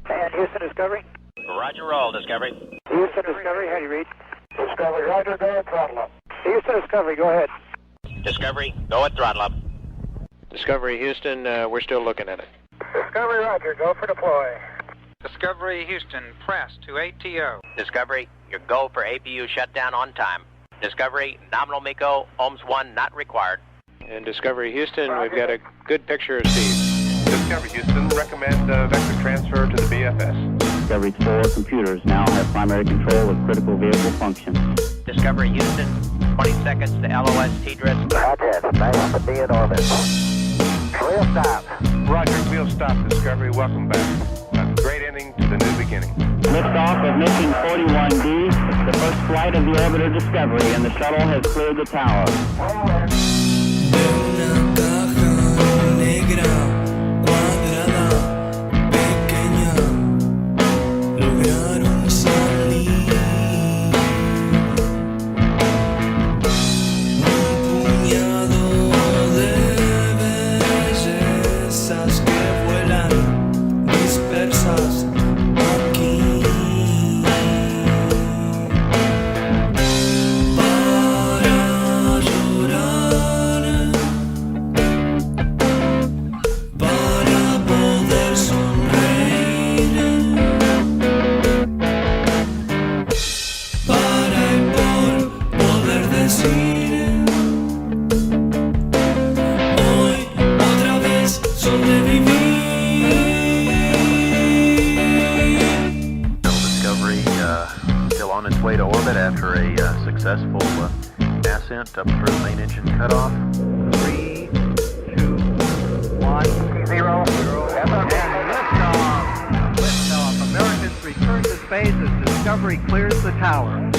And Houston Discovery? Roger, roll, Discovery. Houston Discovery, how do you read? Discovery, Roger, go at throttle up. Houston Discovery, go ahead. Discovery, go at throttle up. Discovery, Houston, we're still looking at it. Discovery, Roger, go for deploy. Discovery, Houston, press to ATO. Discovery, your go for APU shutdown on time. Discovery, nominal MECO, ohms 1 not required. And Discovery, Houston, we've got a good picture of Steve. Discovery, Houston, recommend vector transfer to the BFS. Discovery's 4 computers now have primary control of critical vehicle functions. Discovery, Houston, 20 seconds to LOS TDRS. Roger, nice to be in orbit. We'll stop. Roger, we'll stop, Discovery. Welcome back. A great ending to the new beginning. Liftoff of mission 41D, the first flight of the orbiter Discovery, and the shuttle has cleared the tower. Still on its way to orbit after a successful ascent up through main engine cutoff. 3, 2, 1, 0. And liftoff. Liftoff. Americans return to space as Discovery clears the tower.